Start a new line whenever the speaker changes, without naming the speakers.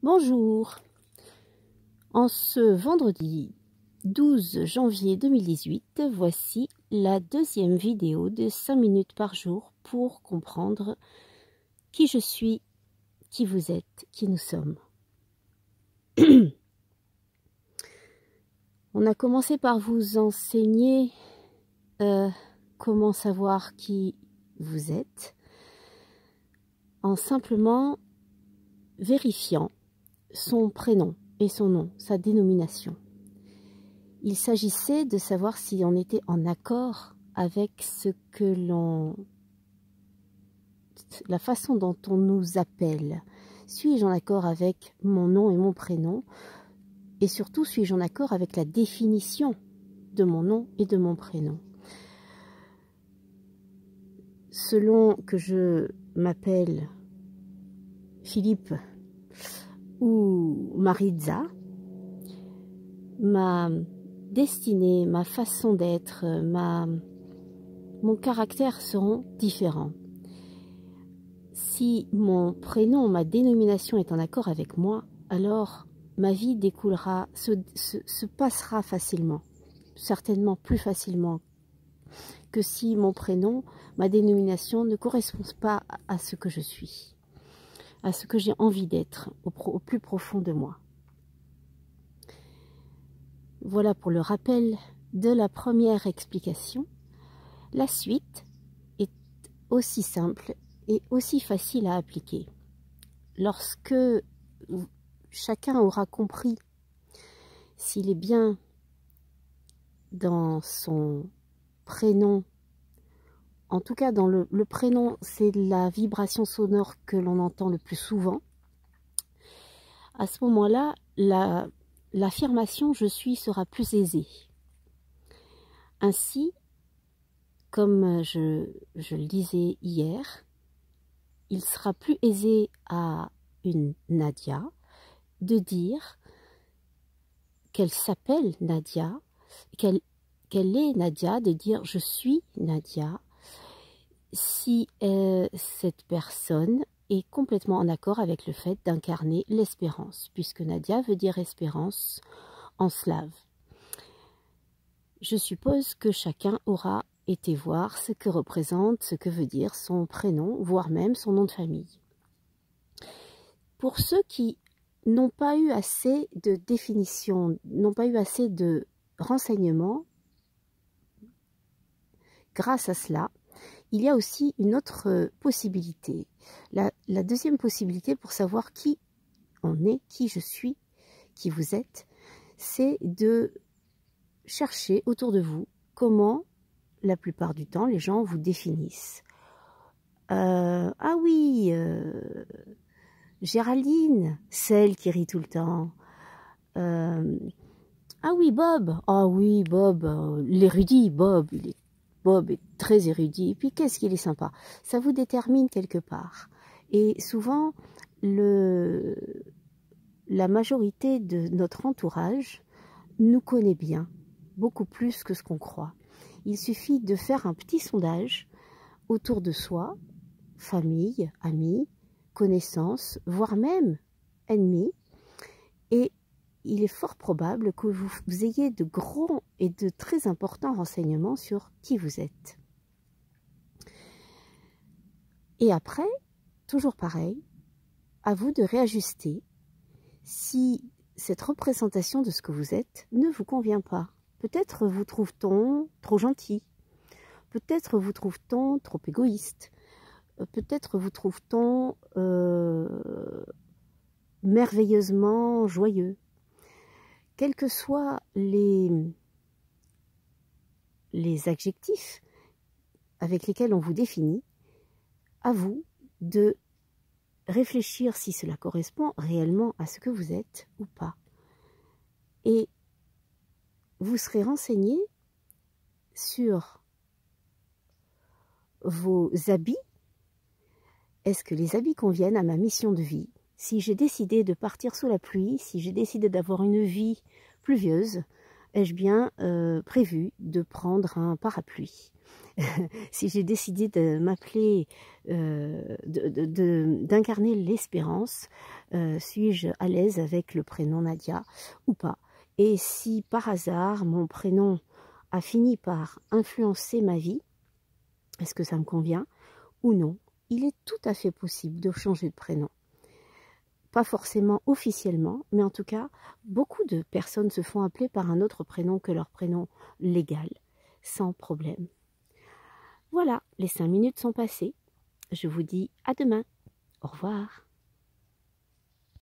Bonjour, en ce vendredi 12 janvier 2018, voici la deuxième vidéo de 5 minutes par jour pour comprendre qui je suis, qui vous êtes, qui nous sommes. On a commencé par vous enseigner comment savoir qui vous êtes en simplement vérifiant son prénom et son nom, sa dénomination. Il s'agissait de savoir si on était en accord avec la façon dont on nous appelle. Suis-je en accord avec mon nom et mon prénom? Et surtout, suis-je en accord avec la définition de mon nom et de mon prénom? Selon que je m'appelle Philippe ou Maritza, ma destinée, ma façon d'être, mon caractère seront différents. Si mon prénom, ma dénomination est en accord avec moi, alors ma vie découlera, se passera facilement, certainement plus facilement que si mon prénom, ma dénomination ne correspond pas à ce que je suis, à ce que j'ai envie d'être au plus profond de moi. Voilà pour le rappel de la première explication. La suite est aussi simple et aussi facile à appliquer. Lorsque chacun aura compris s'il est bien dans son prénom, en tout cas dans le prénom, c'est la vibration sonore que l'on entend le plus souvent, à ce moment-là, l'affirmation « je suis » sera plus aisée. Ainsi, comme je le disais hier, il sera plus aisé à une Nadia de dire qu'elle s'appelle Nadia, qu'elle est Nadia, de dire « je suis Nadia », si cette personne est complètement en accord avec le fait d'incarner l'espérance, puisque Nadia veut dire espérance en slave. Je suppose que chacun aura été voir ce que représente, ce que veut dire son prénom, voire même son nom de famille. Pour ceux qui n'ont pas eu assez de définition, n'ont pas eu assez de renseignements, grâce à cela, il y a aussi une autre possibilité. La deuxième possibilité pour savoir qui on est, qui je suis, qui vous êtes, c'est de chercher autour de vous comment, la plupart du temps, les gens vous définissent. Ah oui, Géraldine, celle qui rit tout le temps. Ah oui, Bob. Ah oui, Bob, l'érudit, Bob, Bob est très érudit, et puis qu'est-ce qu'il est sympa. Ça vous détermine quelque part. Et souvent, la majorité de notre entourage nous connaît bien, beaucoup plus que ce qu'on croit. Il suffit de faire un petit sondage autour de soi, famille, amis, connaissances, voire même ennemis, et il est fort probable que vous ayez de gros et de très importants renseignements sur qui vous êtes. Et après, toujours pareil, à vous de réajuster si cette représentation de ce que vous êtes ne vous convient pas. Peut-être vous trouve-t-on trop gentil, peut-être vous trouve-t-on trop égoïste, peut-être vous trouve-t-on merveilleusement joyeux. Quels que soient les adjectifs avec lesquels on vous définit, à vous de réfléchir si cela correspond réellement à ce que vous êtes ou pas. Et vous serez renseigné sur vos habits. Est-ce que les habits conviennent à ma mission de vie? Si j'ai décidé de partir sous la pluie, si j'ai décidé d'avoir une vie pluvieuse, ai-je bien prévu de prendre un parapluie? si j'ai décidé de m'appeler, d'incarner l'espérance, suis-je à l'aise avec le prénom Nadia ou pas? Et si par hasard mon prénom a fini par influencer ma vie, est-ce que ça me convient ou non? Il est tout à fait possible de changer de prénom. Pas forcément officiellement, mais en tout cas, beaucoup de personnes se font appeler par un autre prénom que leur prénom légal, sans problème. Voilà, les 5 minutes sont passées. Je vous dis à demain. Au revoir.